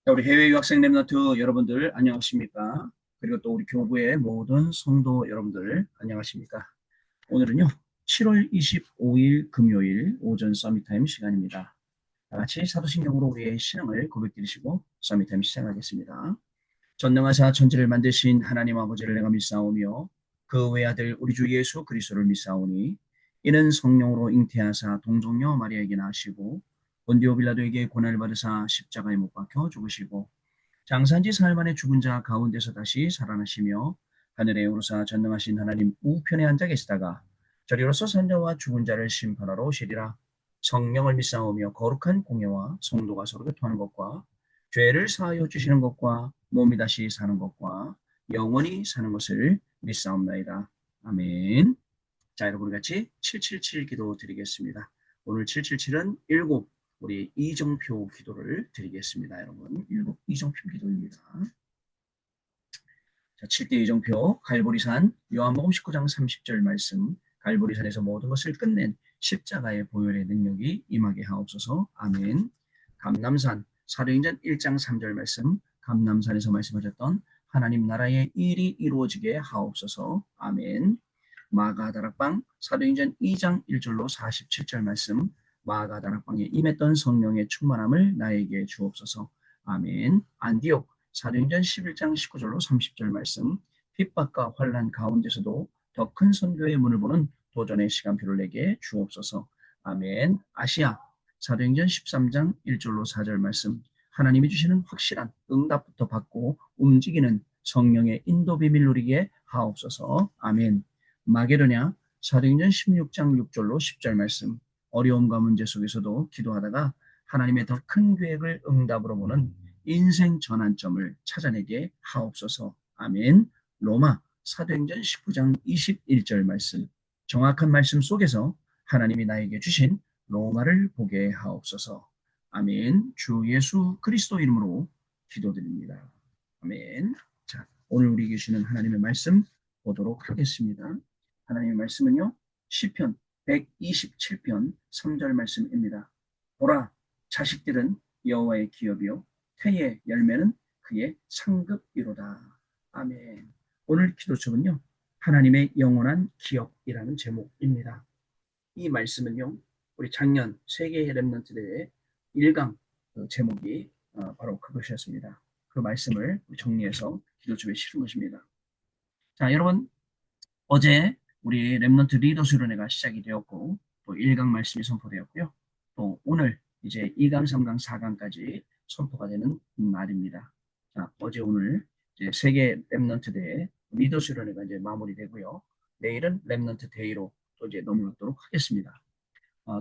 자, 우리 해외 유학생 랩런트 여러분들 안녕하십니까? 그리고 또 우리 교구의 모든 성도 여러분들 안녕하십니까? 오늘은요 7월 25일 금요일 오전 서밋타임 시간입니다. 다 같이 사도신경으로 우리의 신앙을 고백드리시고 서밋타임 시작하겠습니다. 전능하사 천지를 만드신 하나님 아버지를 내가 믿사오며 그 외아들 우리 주 예수 그리스도를 믿사오니 이는 성령으로 잉태하사 동정녀 마리아에게 낳으시고 본디오 빌라도에게 고난을 받으사 십자가에 못 박혀 죽으시고 장사한 지 사흘 만에 죽은 자 가운데서 다시 살아나시며 하늘에 오르사 전능하신 하나님 우편에 앉아 계시다가 저리로서 산자와 죽은 자를 심판하러 오시리라. 성령을 믿사오며 거룩한 공예와 성도가 서로 교통하는 것과 죄를 사하여 주시는 것과 몸이 다시 사는 것과 영원히 사는 것을 믿사옵나이다. 아멘. 자, 여러분 같이 777 기도 드리겠습니다. 오늘 777은 일곱 우리 이정표 기도를 드리겠습니다. 여러분, 일곱 이정표 기도입니다. 자, 7대 이정표 갈보리산 요한복음 19장 30절 말씀 갈보리산에서 모든 것을 끝낸 십자가의 보혈의 능력이 임하게 하옵소서. 아멘. 감남산 사도행전 1장 3절 말씀 감남산에서 말씀하셨던 하나님 나라의 일이 이루어지게 하옵소서. 아멘. 마가다락방 사도행전 2장 1절로 47절 말씀 마가다락방에 임했던 성령의 충만함을 나에게 주옵소서. 아멘. 안디옥 사도행전 11장 19절로 30절 말씀 핍박과 환난 가운데서도 더 큰 선교의 문을 보는 도전의 시간표를 내게 주옵소서. 아멘. 아시아 사도행전 13장 1절로 4절 말씀 하나님이 주시는 확실한 응답부터 받고 움직이는 성령의 인도 비밀 누리게 하옵소서. 아멘. 마게도냐 사도행전 16장 6절로 10절 말씀 어려움과 문제 속에서도 기도하다가 하나님의 더 큰 계획을 응답으로 보는 인생 전환점을 찾아내게 하옵소서. 아멘. 로마 사도행전 19장 21절 말씀 정확한 말씀 속에서 하나님이 나에게 주신 로마를 보게 하옵소서. 아멘. 주 예수 그리스도 이름으로 기도드립니다. 아멘. 자, 오늘 우리 계시는 하나님의 말씀 보도록 하겠습니다. 하나님의 말씀은요. 시편 127편 3절 말씀입니다. 보라, 자식들은 여호와의 기업이요 태의 열매는 그의 상급이로다. 아멘. 오늘 기도책은요. 하나님의 영원한 기업이라는 제목입니다. 이 말씀은요. 우리 작년 세계 랩런트 대회 1강 제목이 바로 그것이었습니다. 그 말씀을 정리해서 기도책에 실은 것입니다. 자, 여러분 어제 우리 랩런트 리더 수련회가 시작이 되었고 또 1강 말씀이 선포되었고요. 또 오늘 이제 2강, 3강, 4강까지 선포가 되는 날입니다. 자, 어제 오늘 이제 세계 랩런트 대회 리더 수련회가 이제 마무리되고요. 내일은 랩런트 데이로 또 이제 넘어가도록 하겠습니다.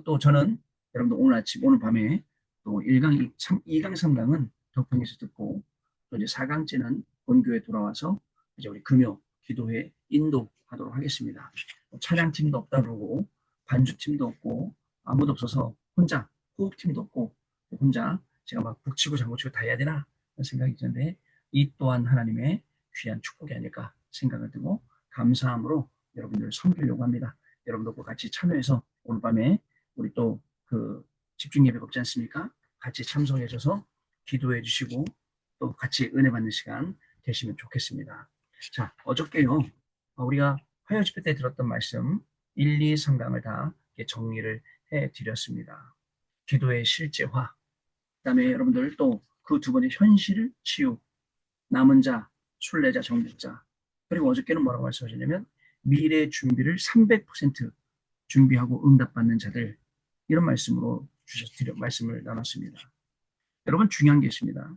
또 저는 여러분들 오늘 아침, 오늘 밤에 또 1강, 2강, 3강은 덕평에서 듣고 또 이제 4강째는 본교에 돌아와서 이제 우리 금요 기도회 인도하도록 하겠습니다. 찬양팀도 없다 그러고 반주팀도 없고 아무도 없어서 혼자 호흡팀도 없고 혼자 제가 막 북치고 장구치고 다 해야 되나 생각이 드는데 이 또한 하나님의 귀한 축복이 아닐까 생각을 들고 감사함으로 여러분들을 섬기려고 합니다. 여러분들과 같이 참여해서 오늘 밤에 우리 또 그 집중 예배가 없지 않습니까? 같이 참석해 주셔서 기도해 주시고 또 같이 은혜 받는 시간 되시면 좋겠습니다. 자, 어저께요. 우리가 화요 집회 때 들었던 말씀 1, 2, 3강을 다 정리를 해 드렸습니다. 기도의 실제화. 그다음에 여러분들 또 그 두 번의 현실 치유. 남은 자, 순례자, 정복자. 그리고 어저께는 뭐라고 말씀하셨냐면 미래 준비를 300% 준비하고 응답받는 자들 이런 말씀으로 말씀을 나눴습니다. 여러분 중요한 게 있습니다.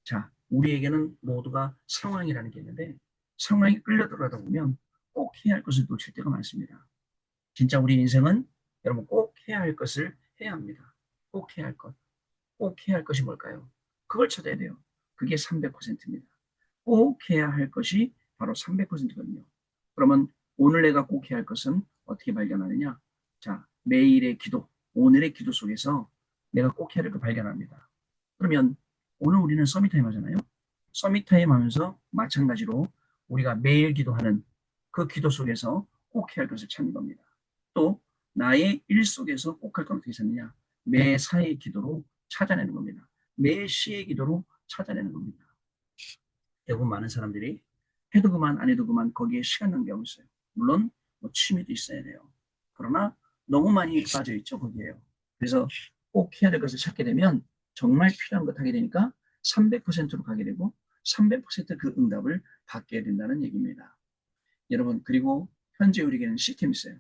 자, 우리에게는 모두가 상황이라는 게 있는데 상황에 끌려 들어가다 보면 꼭 해야 할 것을 놓칠 때가 많습니다. 진짜 우리 인생은 여러분 꼭 해야 할 것을 해야 합니다. 꼭 해야 할 것. 꼭 해야 할 것이 뭘까요? 그걸 찾아야 돼요. 그게 300%입니다. 꼭 해야 할 것이 바로 300%거든요. 그러면 오늘 내가 꼭 해야 할 것은 어떻게 발견하느냐? 자, 매일의 기도, 오늘의 기도 속에서 내가 꼭 해야 할 걸 발견합니다. 그러면 오늘 우리는 서밋타임 하잖아요. 서밋타임 하면서 마찬가지로 우리가 매일 기도하는 그 기도 속에서 꼭 해야 할 것을 찾는 겁니다. 또 나의 일 속에서 꼭 할 건 어떻게 찾느냐? 매 사의 기도로 찾아내는 겁니다. 매 시의 기도로 찾아내는 겁니다. 대부분 많은 사람들이 해도 그만 안 해도 그만 거기에 시간 낭비하고 있어요. 물론 뭐 취미도 있어야 돼요. 그러나 너무 많이 빠져 있죠 거기에요. 그래서 꼭 해야 될 것을 찾게 되면 정말 필요한 것 하게 되니까 300%로 가게 되고 300%그 응답을 받게 된다는 얘기입니다. 여러분 그리고 현재 우리에게는 시스템이 있어요.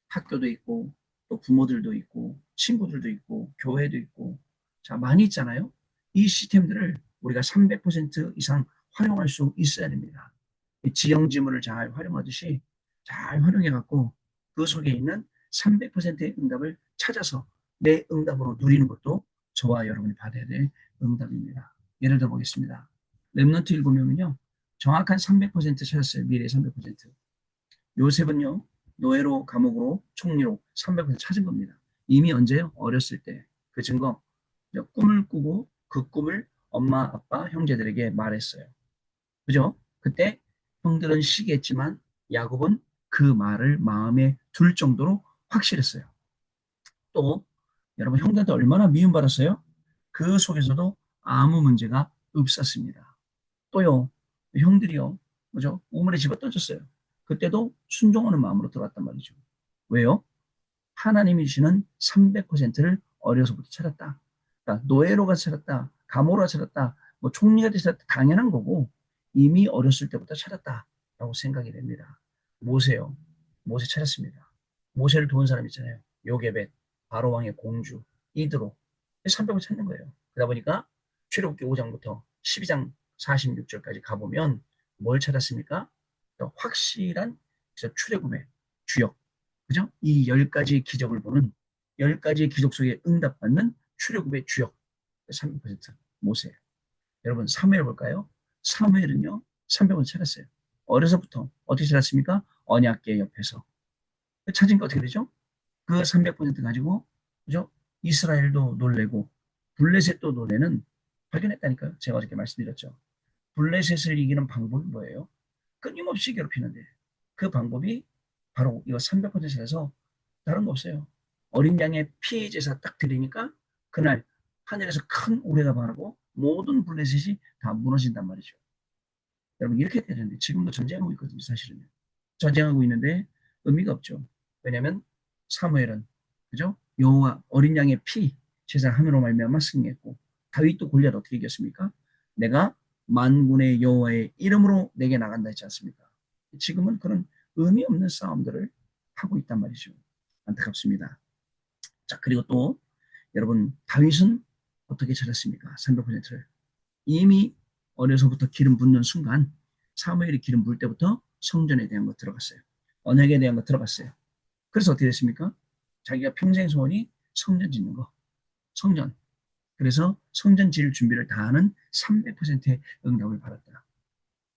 학교도 있고 또 부모들도 있고 친구들도 있고 교회도 있고 자 많이 있잖아요. 이 시스템들을 우리가 300% 이상 활용할 수 있어야 됩니다. 지형지물을 잘 활용하듯이 잘 활용해 갖고 그 속에 있는 300%의 응답을 찾아서 내 응답으로 누리는 것도 저와 여러분이 받아야 될 응답입니다. 예를 들어 보겠습니다. 랩넌트 7명은요. 정확한 300% 찾았어요. 미래 300%. 요셉은요. 노예로 감옥으로 총리로 300% 찾은 겁니다. 이미 언제요? 어렸을 때. 그 증거. 꿈을 꾸고 그 꿈을 엄마, 아빠, 형제들에게 말했어요. 그죠? 그때 형들은 시기했지만 야곱은 그 말을 마음에 둘 정도로 확실했어요. 또 여러분 형들한테 얼마나 미움받았어요? 그 속에서도 아무 문제가 없었습니다. 또요 형들이요 뭐죠? 우물에 집어 던졌어요. 그때도 순종하는 마음으로 들어왔단 말이죠. 왜요? 하나님이 주시는 300%를 어려서부터 찾았다. 그러니까 노예로 가서 찾았다. 감옥으로 가서 찾았다. 뭐 총리가 돼서 찾았다. 당연한 거고 이미 어렸을 때부터 찾았다라고 생각이 됩니다. 모세요. 모세 찾았습니다. 모세를 도운 사람 있잖아요. 요게벳, 바로왕의 공주, 이드로 300을 찾는 거예요. 그러다 보니까 출애굽기 5장부터 12장 46절까지 가보면 뭘 찾았습니까? 확실한 출애굽의 주역, 그죠? 이 10가지 기적을 보는 10가지 기적 속에 응답받는 출애굽의 주역 300% 모세. 여러분 사무엘 볼까요? 사무엘은요 300원 찾았어요. 어려서부터 어떻게 찾았습니까? 언약궤 옆에서 찾은 게 어떻게 되죠? 그 300% 가지고 그죠? 이스라엘도 놀래고 블레셋도 놀래는 발견했다니까요. 제가 어저께 말씀드렸죠. 블레셋을 이기는 방법이 뭐예요? 끊임없이 괴롭히는데 그 방법이 바로 이거 300%에서 다른 거 없어요. 어린 양의 피 제사 딱 드리니까 그날 하늘에서 큰 우레가 바라고 모든 블레셋이 다 무너진단 말이죠. 여러분 이렇게 되는데 지금도 전쟁하고 있거든요. 사실은 전쟁하고 있는데 의미가 없죠. 왜냐하면 사무엘은 그죠? 여호와 어린 양의 피 제사 함으로 말미암아 승리했고 다윗도 골리앗 어떻게 이겼습니까? 내가 만군의 여호와의 이름으로 내게 나간다 했지 않습니까? 지금은 그런 의미 없는 싸움들을 하고 있단 말이죠. 안타깝습니다. 자 그리고 또 여러분 다윗은 어떻게 찾았습니까? 300%를 이미 어려서부터 기름 붓는 순간 사무엘이 기름 부을 때부터 성전에 대한 거 들어갔어요. 언약에 대한 거 들어갔어요. 그래서 어떻게 됐습니까? 자기가 평생 소원이 성전 짓는 거. 성전. 그래서 성전 지을 준비를 다 하는 300%의 응답을 받았다.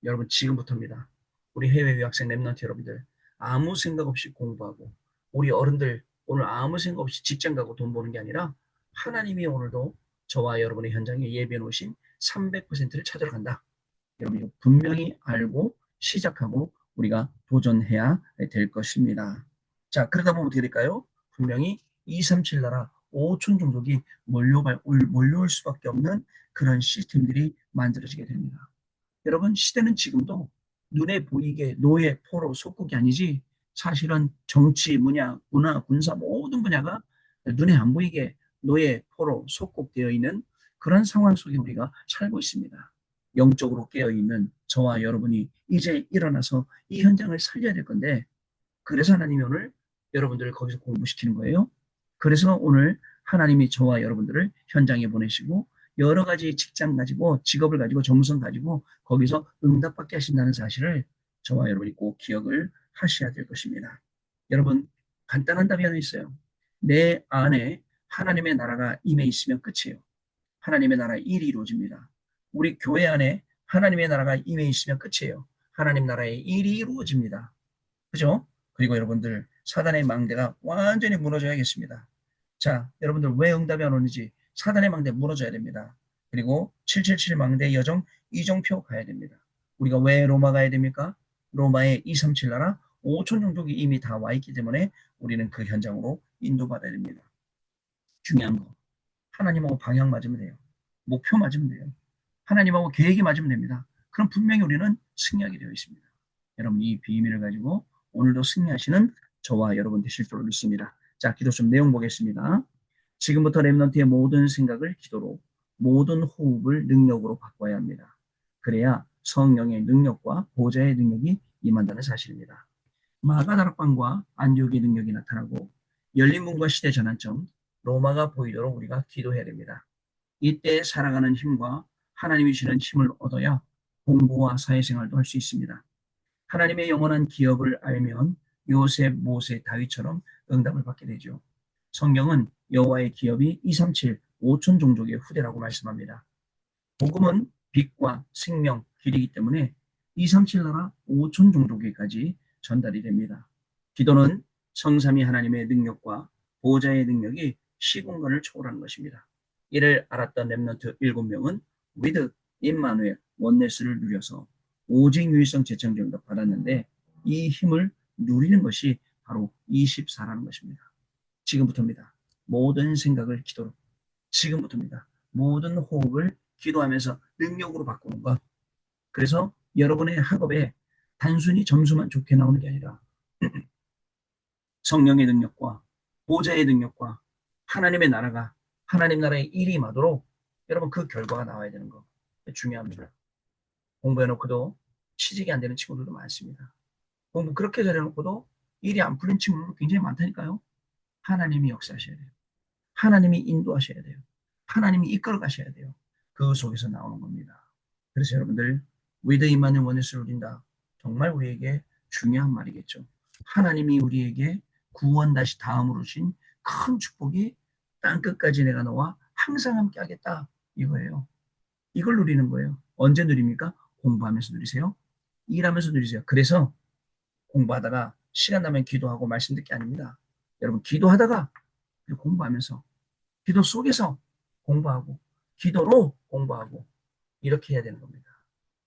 여러분 지금부터입니다. 우리 해외 유학생 랩런트 여러분들 아무 생각 없이 공부하고 우리 어른들 오늘 아무 생각 없이 직장 가고 돈 버는 게 아니라 하나님이 오늘도 저와 여러분의 현장에 예비해 놓으신 300%를 찾으러 간다. 여러분 이거 분명히 알고 시작하고 우리가 도전해야 될 것입니다. 자 그러다 보면 어떻게 될까요? 분명히 237 나라 5천 종족이 몰려올 수밖에 없는 그런 시스템들이 만들어지게 됩니다. 여러분 시대는 지금도 눈에 보이게 노예, 포로, 속국이 아니지 사실은 정치, 문화, 군사 모든 분야가 눈에 안 보이게 노예, 포로, 속국되어 있는 그런 상황 속에 우리가 살고 있습니다. 영적으로 깨어있는 저와 여러분이 이제 일어나서 이 현장을 살려야 될 건데 그래서 하나님이 오늘 여러분들을 거기서 공부시키는 거예요. 그래서 오늘 하나님이 저와 여러분들을 현장에 보내시고 여러 가지 직장 가지고 직업을 가지고 전문성 가지고 거기서 응답받게 하신다는 사실을 저와 여러분이 꼭 기억을 하셔야 될 것입니다. 여러분 간단한 답이 하나 있어요. 내 안에 하나님의 나라가 임해 있으면 끝이에요. 하나님의 나라 일이 이루어집니다. 우리 교회 안에 하나님의 나라가 임해 있으면 끝이에요. 하나님 나라의 일이 이루어집니다. 그죠? 그리고 여러분들 사단의 망대가 완전히 무너져야겠습니다. 자, 여러분들 왜 응답이 안 오는지 사단의 망대 무너져야 됩니다. 그리고 777 망대 여정 이정표 가야 됩니다. 우리가 왜 로마 가야 됩니까? 로마의 237 나라 5천 종족이 이미 다 와 있기 때문에 우리는 그 현장으로 인도받아야 됩니다. 중요한 거. 하나님하고 방향 맞으면 돼요. 목표 맞으면 돼요. 하나님하고 계획이 맞으면 됩니다. 그럼 분명히 우리는 승리하게 되어 있습니다. 여러분 이 비밀을 가지고 오늘도 승리하시는 저와 여러분 되실 줄 믿습니다. 자, 기도 좀 내용 보겠습니다. 지금부터 렘넌트의 모든 생각을 기도로, 모든 호흡을 능력으로 바꿔야 합니다. 그래야 성령의 능력과 보좌의 능력이 임한다는 사실입니다. 마가다락방과 안디옥의 능력이 나타나고 열린 문과 시대 전환점, 로마가 보이도록 우리가 기도해야 됩니다. 이때 살아가는 힘과 하나님이 주시는 힘을 얻어야 공부와 사회생활도 할 수 있습니다. 하나님의 영원한 기업을 알면 요셉, 모세, 다윗처럼 응답을 받게 되죠. 성경은 여호와의 기업이 237, 5천 종족의 후대라고 말씀합니다. 복음은 빛과 생명, 길이기 때문에 237 나라 5천 종족에까지 전달이 됩니다. 기도는 성삼위 하나님의 능력과 보호자의 능력이 시공간을 초월하는 것입니다. 이를 알았던 렘넌트 7명은 위드, 임마누엘, 원네스를 누려서 오직 유일성 재창정도 받았는데 이 힘을 누리는 것이 바로 24라는 것입니다. 지금부터입니다. 모든 생각을 기도로, 지금부터입니다. 모든 호흡을 기도하면서 능력으로 바꾸는 것. 그래서 여러분의 학업에 단순히 점수만 좋게 나오는 게 아니라 성령의 능력과 보좌의 능력과 하나님의 나라가, 하나님 나라의 일이 임하도록 여러분 그 결과가 나와야 되는 거 중요합니다. 공부해놓고도 취직이 안 되는 친구들도 많습니다. 공부 그렇게 잘해놓고도 일이 안 풀린 친구들도 굉장히 많다니까요. 하나님이 역사하셔야 돼요. 하나님이 인도하셔야 돼요. 하나님이 이끌어 가셔야 돼요. 그 속에서 나오는 겁니다. 그래서 여러분들 위드 임마누엘 원네스를 누린다. 정말 우리에게 중요한 말이겠죠. 하나님이 우리에게 구원 다시 다음으로 주신 큰 축복이 땅끝까지 내가 너와 항상 함께 하겠다. 이거예요. 이걸 누리는 거예요. 언제 누립니까? 공부하면서 누리세요. 일하면서 누리세요. 그래서 공부하다가 시간 나면 기도하고 말씀 듣기 아닙니다. 여러분 기도하다가 공부하면서 기도 속에서 공부하고 기도로 공부하고 이렇게 해야 되는 겁니다.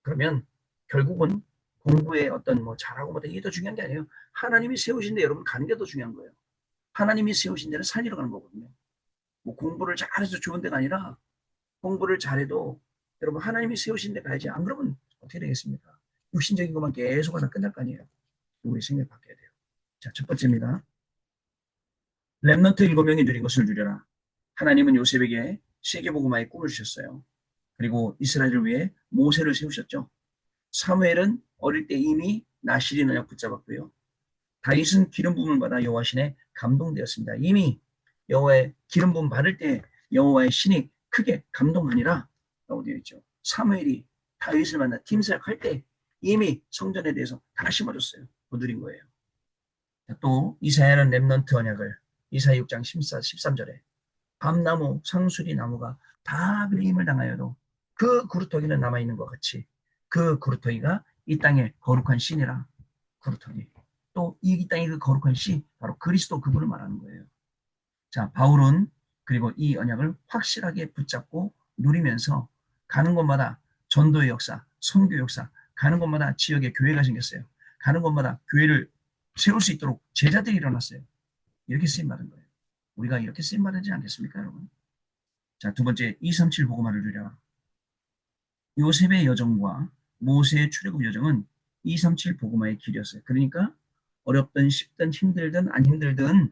그러면 결국은 공부에 어떤 뭐 잘하고 못하고 이게 더 중요한 게 아니에요. 하나님이 세우신 데 여러분 가는 게 더 중요한 거예요. 하나님이 세우신 데를 살리러 가는 거거든요. 뭐 공부를 잘해서 좋은 데가 아니라 공부를 잘해도 여러분 하나님이 세우신 데 가야지. 안 그러면 어떻게 되겠습니까? 육신적인 것만 계속 하다 끝날 거 아니에요. 우리 생각 바뀌어야 돼요. 자, 첫 번째입니다. 렘넌트 7명이 누린 것을 누려라. 하나님은 요셉에게 세계복음화의 꿈을 주셨어요. 그리고 이스라엘을 위해 모세를 세우셨죠. 사무엘은 어릴 때 이미 나실인 언약 붙잡았고요. 다윗은 기름 부음을 받아 여호와 신에 감동되었습니다. 이미 여호와의 기름 부음 받을 때 여호와의 신이 크게 감동하니라 라고 되어 있죠. 사무엘이 다윗을 만나 팀 사역할 때 이미 성전에 대해서 다 심어줬어요. 그 누린 거예요. 또 이사야는 렘넌트 언약을 이사야 6장 13절에 밤나무, 상수리 나무가 다 배임을 당하여도 그 구루터기는 남아있는 것 같이 그 구루터기가 이 땅의 거룩한 신이라. 구루터기. 또 이 땅의 그 거룩한 신, 바로 그리스도 그분을 말하는 거예요. 자, 바울은 그리고 이 언약을 확실하게 붙잡고 누리면서 가는 곳마다 전도의 역사, 선교 역사, 가는 곳마다 지역에 교회가 생겼어요. 가는 곳마다 교회를 세울 수 있도록 제자들이 일어났어요. 이렇게 쓰임받은 거예요. 우리가 이렇게 쓰임받지 않겠습니까, 여러분? 자, 두 번째, 237 보고만을 누려라. 요셉의 여정과 모세의 출애굽 여정은 237 보고마의 길이었어요. 그러니까 어렵든 쉽든 힘들든 안 힘들든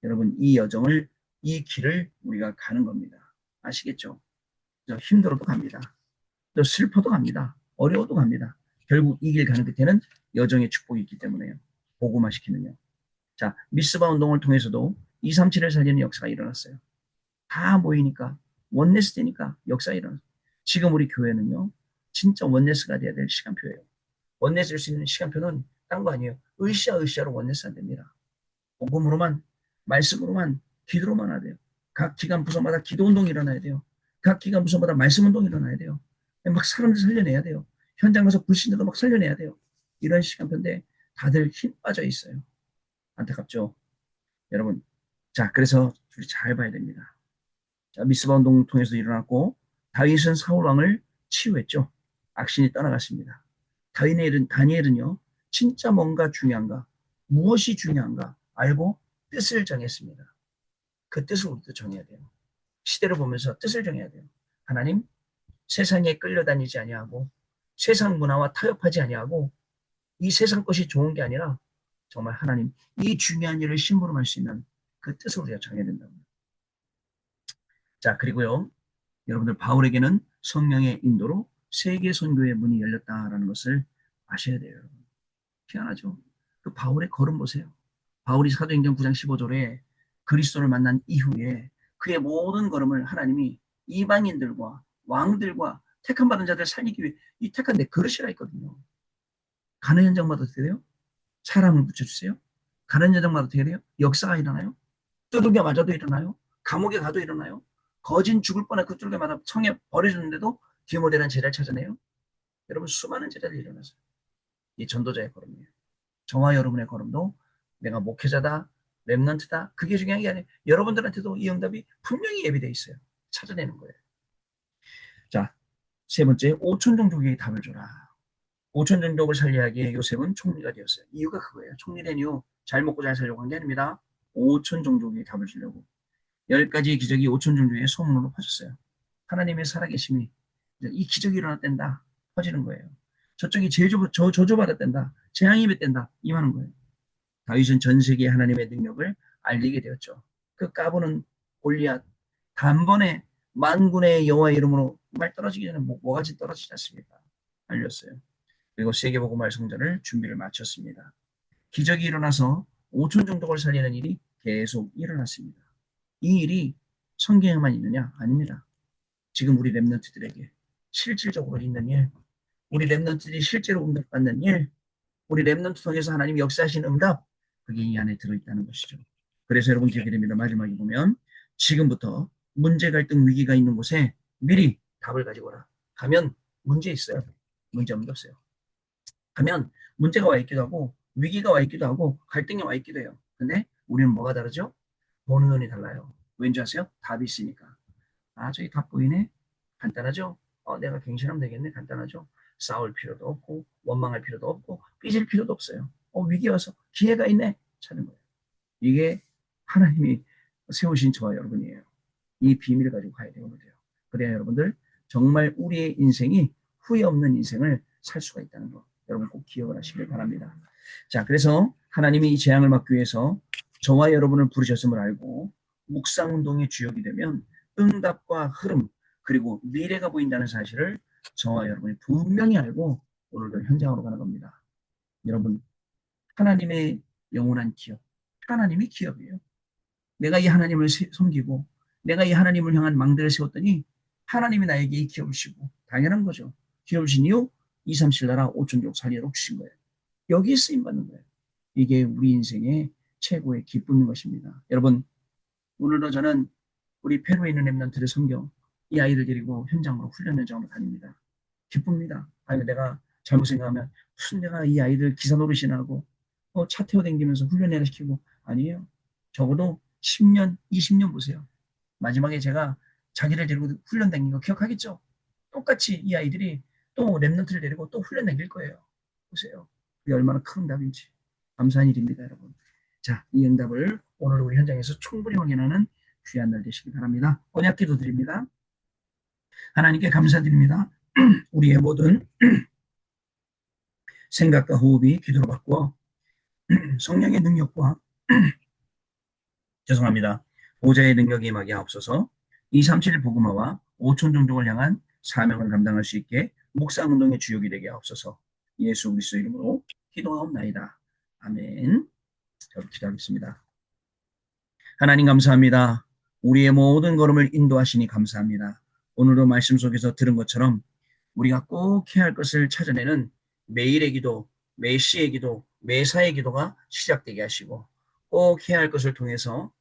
여러분 이 여정을, 이 길을 우리가 가는 겁니다. 아시겠죠? 힘들어도 갑니다. 또 슬퍼도 갑니다. 어려워도 갑니다. 결국 이 길 가는 끝에는 여정의 축복이 있기 때문에요. 보고마 시키면요. 자, 미스바 운동을 통해서도 237을 살리는 역사가 일어났어요. 다 모이니까 원네스 되니까 역사가 일어났어요. 지금 우리 교회는요. 진짜 원네스가 돼야 될 시간표예요. 원네스 될 수 있는 시간표는 딴 거 아니에요. 으쌰으쌰로 원네스 안 됩니다. 복음으로만, 말씀으로만, 기도로만 해야 돼요. 각 기간 부서마다 기도 운동이 일어나야 돼요. 각 기간 부서마다 말씀 운동이 일어나야 돼요. 막 사람들 살려내야 돼요. 현장 가서 불신자도 막 살려내야 돼요. 이런 시간표인데 다들 힘 빠져 있어요. 안타깝죠. 여러분. 자, 그래서 우리 잘 봐야 됩니다. 자, 미스바 운동을 통해서 일어났고 다윗은 사울 왕을 치유했죠. 악신이 떠나갔습니다. 다니엘은요. 진짜 뭔가 중요한가, 무엇이 중요한가 알고 뜻을 정했습니다. 그 뜻을 우리도 정해야 돼요. 시대를 보면서 뜻을 정해야 돼요. 하나님, 세상에 끌려다니지 아니하고 세상 문화와 타협하지 아니하고 이 세상 것이 좋은 게 아니라 정말 하나님 이 중요한 일을 심부름할 수 있는 그 뜻을 우리가 정해야 된답니다. 자, 그리고요. 여러분들 바울에게는 성령의 인도로 세계 선교의 문이 열렸다라는 것을 아셔야 돼요. 여러분. 희한하죠. 그 바울의 걸음 보세요. 바울이 사도행전 9장 15절에 그리스도를 만난 이후에 그의 모든 걸음을 하나님이 이방인들과 왕들과 택함 받은 자들 살리기 위해 이 택한 내 그릇이라 했거든요. 가는 현장마다 어떻게 돼요? 사람을 붙여주세요. 가는 현장마다 어떻게 돼요? 역사가 일어나요. 두들겨 맞아도 일어나요. 감옥에 가도 일어나요. 거진 죽을 뻔한 그 뚫겨마다 성에 버려졌는데도 디모데라는 제자를 찾아내요. 여러분 수많은 제자들이 일어났어요. 이 전도자의 걸음이에요. 저와 여러분의 걸음도 내가 목회자다, 렘넌트다 그게 중요한 게 아니에요. 여러분들한테도 이 응답이 분명히 예비되어 있어요. 찾아내는 거예요. 자, 세 번째, 5천 종족에게 답을 줘라. 5천 종족을 살리하기에 요셉은 총리가 되었어요. 이유가 그거예요. 총리 된 이유 잘 먹고 잘 살려고 한 게 아닙니다. 5천 종족에게 답을 주려고. 10가지의 기적이 5천 종족의 소문으로 퍼졌어요. 하나님의 살아계심이 이 기적이 일어났댄다 퍼지는 거예요. 저쪽이 저주받았댄다 재앙이 맺댄다 임하는 거예요. 다윗은 전 세계에 하나님의 능력을 알리게 되었죠. 그 까부는 골리앗 단번에 만군의 여호와 이름으로 말 떨어지기 전에 뭐가지 떨어지지 않습니까? 알렸어요. 그리고 세계복음화 성전을 준비를 마쳤습니다. 기적이 일어나서 5천 종족을 살리는 일이 계속 일어났습니다. 이 일이 성경에만 있느냐? 아닙니다. 지금 우리 랩런트들에게 실질적으로 있는 일, 우리 랩런트들이 실제로 응답받는 일, 우리 랩런트 통해서 하나님이 역사하신 응답, 그게 이 안에 들어있다는 것이죠. 그래서 여러분 기억이 됩니다. 마지막에 보면 지금부터 문제 갈등 위기가 있는 곳에 미리 답을 가지고 오라. 가면 문제 있어요. 문제 없는 게 없어요. 가면 문제가 와 있기도 하고 위기가 와 있기도 하고 갈등이 와 있기도 해요. 근데 우리는 뭐가 다르죠? 보는 눈이 달라요. 왠지 아세요? 답이 있으니까. 아, 저기 답 보이네? 간단하죠? 내가 갱신하면 되겠네? 간단하죠? 싸울 필요도 없고 원망할 필요도 없고 삐질 필요도 없어요. 위기 와서 기회가 있네? 찾는 거예요. 이게 하나님이 세우신 저와 여러분이에요. 이 비밀을 가지고 가야 되거든요. 그래야 여러분들 정말 우리의 인생이 후회 없는 인생을 살 수가 있다는 거 여러분 꼭 기억을 하시길 바랍니다. 자, 그래서 하나님이 이 재앙을 막기 위해서 저와 여러분을 부르셨음을 알고 묵상운동의 주역이 되면 응답과 흐름 그리고 미래가 보인다는 사실을 저와 여러분이 분명히 알고 오늘도 현장으로 가는 겁니다. 여러분 하나님의 영원한 기업 하나님이 기업이에요. 내가 이 하나님을 섬기고 내가 이 하나님을 향한 망대를 세웠더니 하나님이 나에게 이 기업을 주시고 당연한 거죠. 기업을 주신 이유 237 나라 5천족 살리도록 주신 거예요. 여기에 쓰임받는 거예요. 이게 우리 인생의 최고의 기쁨인 것입니다. 여러분 오늘도 저는 우리 페루에 있는 랩런트를 섬겨 이 아이를 데리고 현장으로 훈련 현장으로 다닙니다. 기쁩니다. 아니 내가 잘못 생각하면 무슨 내가 이 아이들 기사 노릇이나 하고 차 태워 댕기면서 훈련회를 시키고 아니에요. 적어도 10년, 20년 보세요. 마지막에 제가 자기를 데리고 훈련 다닌 거 기억하겠죠? 똑같이 이 아이들이 또 랩런트를 데리고 또 훈련 다닐 거예요. 보세요. 그게 얼마나 큰 응답인지. 감사한 일입니다, 여러분. 자, 이 응답을 오늘 우리 현장에서 충분히 확인하는 귀한 날 되시기 바랍니다. 언약 기도 드립니다. 하나님께 감사드립니다. 우리의 모든 생각과 호흡이 기도로 바꾸어 성령의 능력과 죄송합니다. 보좌의 능력이 임하게 하옵소서 237 복음화와 5천 종족을 향한 사명을 감당할 수 있게 묵상운동의 주역이 되게 하옵소서 예수 그리스도 이름으로 기도하옵나이다. 아멘. 저를 기도하겠습니다. 하나님 감사합니다. 우리의 모든 걸음을 인도하시니 감사합니다. 오늘도 말씀 속에서 들은 것처럼 우리가 꼭 해야 할 것을 찾아내는 매일의 기도, 매시의 기도, 매사의 기도가 시작되게 하시고 꼭 해야 할 것을 통해서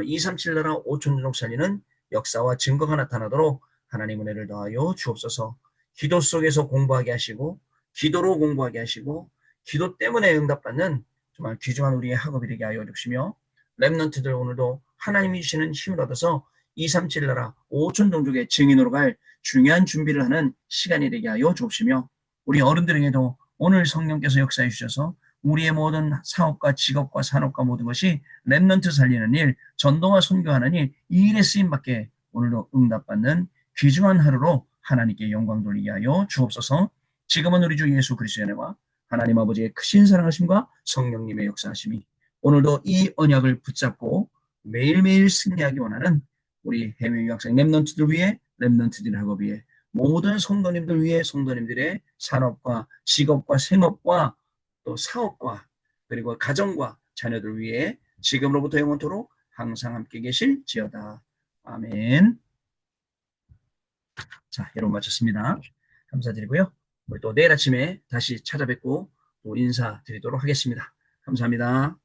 237 나라 5천 종족 살리는 역사와 증거가 나타나도록 하나님 은혜를 더하여 주옵소서. 기도 속에서 공부하게 하시고 기도로 공부하게 하시고 기도 때문에 응답받는 정말 귀중한 우리의 학업이 되게 하여 주시며 랩런트들 오늘도 하나님이 주시는 힘을 얻어서 237 나라 5천 종족의 증인으로 갈 중요한 준비를 하는 시간이 되게 하여 주옵시며 우리 어른들에게도 오늘 성령께서 역사해 주셔서 우리의 모든 사업과 직업과 산업과 모든 것이 랩런트 살리는 일, 전도와 선교하는 일, 이 일에 쓰임받게 오늘도 응답받는 귀중한 하루로 하나님께 영광 돌리게 하여 주옵소서. 지금은 우리 주 예수 그리스도의 은혜와 하나님 아버지의 크신 사랑하심과 성령님의 역사하심이 오늘도 이 언약을 붙잡고 매일매일 승리하기 원하는 우리 해외 유학생 랩런트들 위해, 랩런트들 학업 위해, 모든 성도님들 위해 성도님들의 산업과 직업과 생업과 또 사업과 그리고 가정과 자녀들 위해 지금으로부터 영원토록 항상 함께 계실지어다. 아멘. 자, 여러분 마쳤습니다. 감사드리고요. 우리 또 내일 아침에 다시 찾아뵙고 또 인사드리도록 하겠습니다. 감사합니다.